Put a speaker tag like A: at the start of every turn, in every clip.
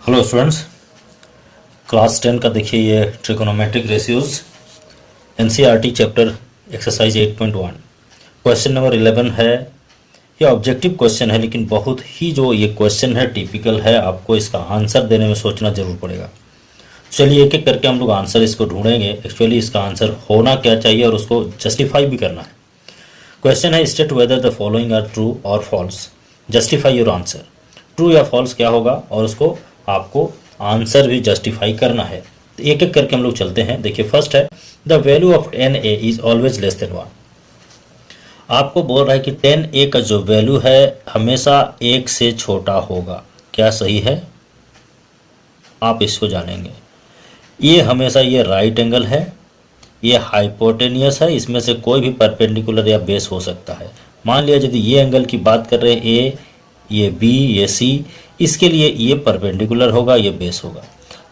A: Hello students, class 10 का देखिए ये trigonometric ratios NCERT chapter exercise 8.1 question number 11 है। ये ऑब्जेक्टिव क्वेश्चन है, लेकिन बहुत ही जो ये क्वेश्चन है टिपिकल है, आपको इसका आंसर देने में सोचना जरूर पड़ेगा। चलिए एक एक करके हम लोग आंसर इसको ढूंढेंगे। एक्चुअली इसका आंसर होना क्या चाहिए और उसको जस्टिफाई भी करना है। क्वेश्चन है state whether the following are true और false, justify your answer. True या फॉल्स क्या होगा और उसको आपको आंसर भी जस्टिफाई करना है। तो एक एक करके हम लोग चलते हैं। देखिए फर्स्ट है the value of 10a is always less than 1। आपको बोल रहा है कि 10a का जो वैल्यू है हमेशा 1 से छोटा होगा। क्या सही है? आप इसको जानेंगे। ये हमेशा ये राइट एंगल है, ये हाइपोटेनियस है, इसमें से कोई भी परपेंडिकुलर या बेस हो सकता है। मान लिया यदि ये एंगल की बात कर रहे हैं ए, ये बी, ये सी, इसके लिए ये परपेंडिकुलर होगा, ये बेस होगा।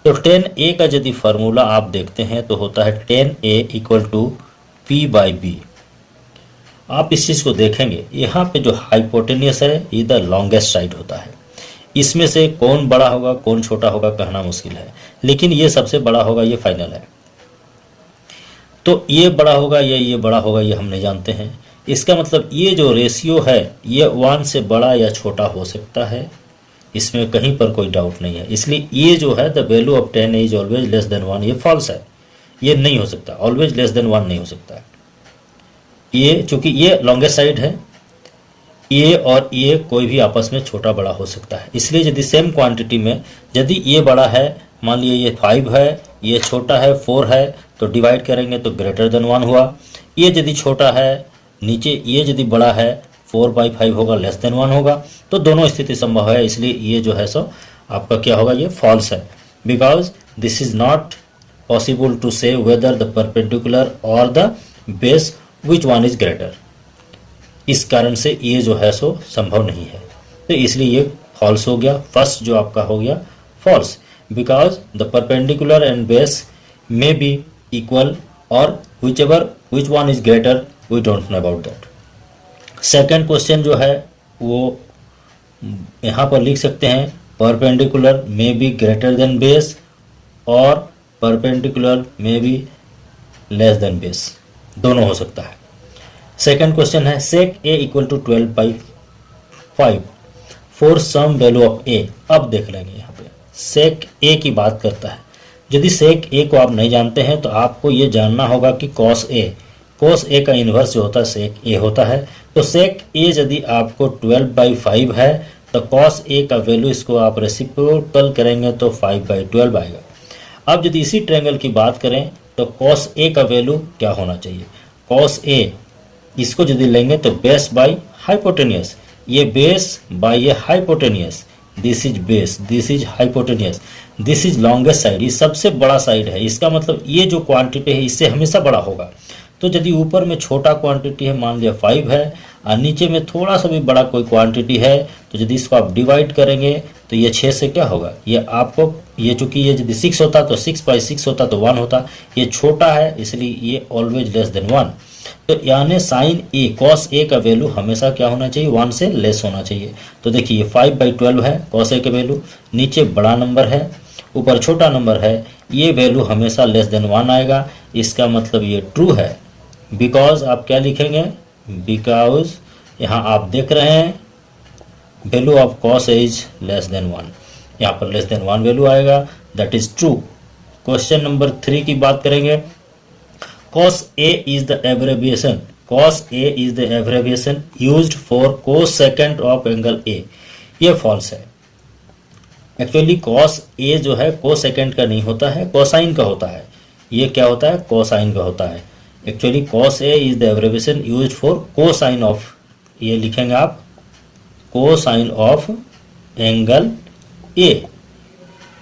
A: तो 10a का यदि फार्मूला आप देखते हैं तो होता है 10a equal to P by B. आप इस चीज़ को देखेंगे, यहाँ पे जो हाइपोटेनियस है ये द लॉन्गेस्ट साइड होता है। इसमें से कौन बड़ा होगा कौन छोटा होगा कहना मुश्किल है, लेकिन ये सबसे बड़ा होगा, ये फाइनल है। तो ये बड़ा होगा या ये बड़ा होगा ये हम नहीं जानते हैं। इसका मतलब ये जो रेशियो है ये 1 से बड़ा या छोटा हो सकता है, इसमें कहीं पर कोई डाउट नहीं है। इसलिए ये जो है the value of 10 is always less than 1, ये फॉल्स है, ये नहीं हो सकता। ऑलवेज लेस देन 1 नहीं हो सकता है। ये चूंकि ये लॉन्गेस्ट साइड है, ये और ये कोई भी आपस में छोटा बड़ा हो सकता है। इसलिए यदि सेम क्वांटिटी में यदि ये बड़ा है, मान लिया ये 5 है, ये छोटा है 4 है, तो डिवाइड करेंगे तो ग्रेटर देन 1 हुआ। ये यदि छोटा है नीचे, ये यदि बड़ा है 4/5 होगा, लेस देन 1 होगा। तो दोनों स्थिति संभव है, इसलिए ये जो है सो आपका क्या होगा, ये फॉल्स है। Because this is not possible to say whether the perpendicular और the base which one is greater. इस कारण से ये जो है सो संभव नहीं है, तो इसलिए ये फॉल्स हो गया। फर्स्ट जो आपका हो गया false, because the perpendicular and base may be equal और which one is greater we don't know about that. Second question जो है वो यहाँ पर लिख सकते हैं perpendicular may be greater than base और perpendicular may be less than base, दोनों हो सकता है। सेकेंड क्वेश्चन है sec A equal to 12/5 for some value of A. अब देख लेंगे यहाँ पे सेक ए की बात करता है। यदि सेक ए को आप नहीं जानते हैं तो आपको ये जानना होगा कि कॉस ए का इन्वर्स जो होता है सेक ए होता है। तो सेक ए यदि आपको 12/5 है तो कॉस ए का वैल्यू, इसको आप रेसिप्रोकल करेंगे तो 5/12 आएगा। अब यदि इसी ट्रायंगल की बात करें तो कॉस ए का वैल्यू क्या होना चाहिए? कॉस ए इसको यदि लेंगे तो बेस बाई हाइपोटेनियस, ये बेस बाई ये hypotenuse, this is base, this is hypotenuse, this is longest side, ये सबसे बड़ा साइड है। इसका मतलब ये जो क्वांटिटी है इससे हमेशा बड़ा होगा। तो यदि ऊपर में छोटा क्वांटिटी है, मान लिया 5 है, और नीचे में थोड़ा सा भी बड़ा कोई क्वांटिटी है, तो यदि इसको आप डिवाइड करेंगे तो ये 6 से क्या होगा, ये आपको ये चूंकि ये यदि 6 होता तो 6/6 होता तो 1 होता, ये छोटा है इसलिए ये ऑलवेज लेस देन 1। तो यानी साइन ए कॉस ए का वैल्यू हमेशा क्या होना चाहिए, 1 से लेस होना चाहिए। तो देखिए ये 5/12 है कॉस ए का वैल्यू, नीचे बड़ा नंबर है ऊपर छोटा नंबर है, ये वैल्यू हमेशा लेस देन 1 आएगा। इसका मतलब ये ट्रू है। बिकॉज आप क्या लिखेंगे, बिकॉज यहाँ आप देख रहे हैं value of cos A is less than 1, यहाँ पर लेस देन 1 वैल्यू आएगा, that is true. Question number 3 की बात करेंगे। Cos A is the एब्रेविएशन, cos A is the एब्रेविएशन used for cosecant of angle A, ये फॉल्स है। एक्चुअली कॉस ए जो है कोसेकेंट का नहीं होता है, कोसाइन का होता है। ये क्या होता है, कोसाइन का होता है। Actually cos A is the एब्रेविएशन used for cosine of, ये लिखेंगे आप cosine of angle A,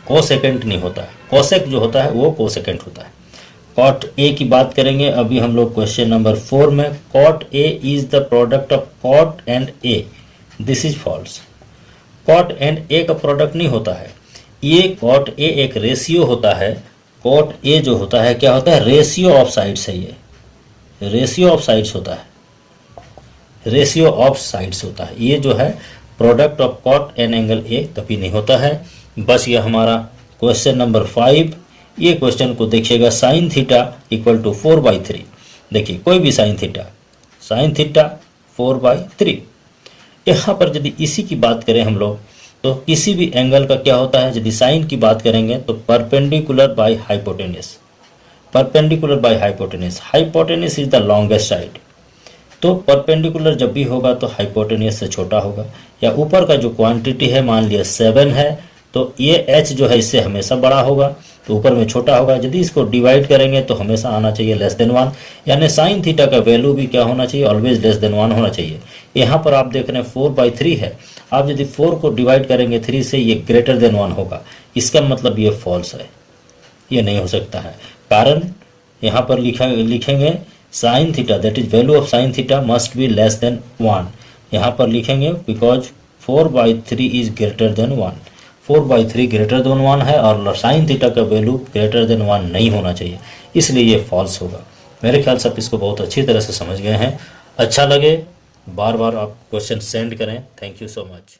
A: cosecant नहीं होता है। कोसेक जो होता है वो कोसेकेंट होता है। कॉट ए की बात करेंगे अभी हम लोग क्वेश्चन नंबर 4 में। Cot A is the product of cot and A, this is false. Cot and A का प्रोडक्ट नहीं होता है, ये कॉट ए एक रेशियो होता है। कॉट ए जो होता है क्या होता है, रेशियो ऑफ साइड्स है, ये रेशियो ऑफ साइड्स होता है, रेशियो ऑफ साइड्स होता है। ये जो है product of cot and angle A कभी नहीं होता है। बस ये हमारा क्वेश्चन नंबर 5। ये क्वेश्चन को देखिएगा, साइन थीटा इक्वल टू 4/3। देखिए कोई भी साइन थीटा 4/3। यहाँ पर यदि इसी की बात करें हम लोग, तो किसी भी एंगल का क्या होता है, यदि साइन की बात करेंगे तो perpendicular by hypotenuse. Perpendicular by hypotenuse, hypotenuse is the longest side. तो परपेंडिकुलर जब भी होगा तो हाइपोटेन्यूस से छोटा होगा। या ऊपर का जो क्वांटिटी है मान लिया 7 है, तो ये h जो है इससे हमेशा बड़ा होगा, तो ऊपर में छोटा होगा। यदि इसको डिवाइड करेंगे तो हमेशा आना चाहिए लेस देन 1, यानी साइन थीटा का वैल्यू भी क्या होना चाहिए, ऑलवेज लेस देन 1 होना चाहिए। यहाँ पर आप देख रहे हैं 4/3 है, आप यदि 4 को डिवाइड करेंगे 3 से, ये ग्रेटर देन 1 होगा। इसका मतलब ये फॉल्स है, ये नहीं हो सकता है। कारण यहाँ पर लिखेंगे sine theta, that is value of sine theta must be less then 1। यहाँ पर लिखेंगे because 4/3 is greater than 1। 4/3 greater than 1 है और साइन थीटा का वैल्यू ग्रेटर देन 1 नहीं होना चाहिए, इसलिए ये फॉल्स होगा। मेरे ख्याल से आप इसको बहुत अच्छी तरह से समझ गए हैं। अच्छा लगे बार बार आप क्वेश्चन सेंड करें। Thank you so much.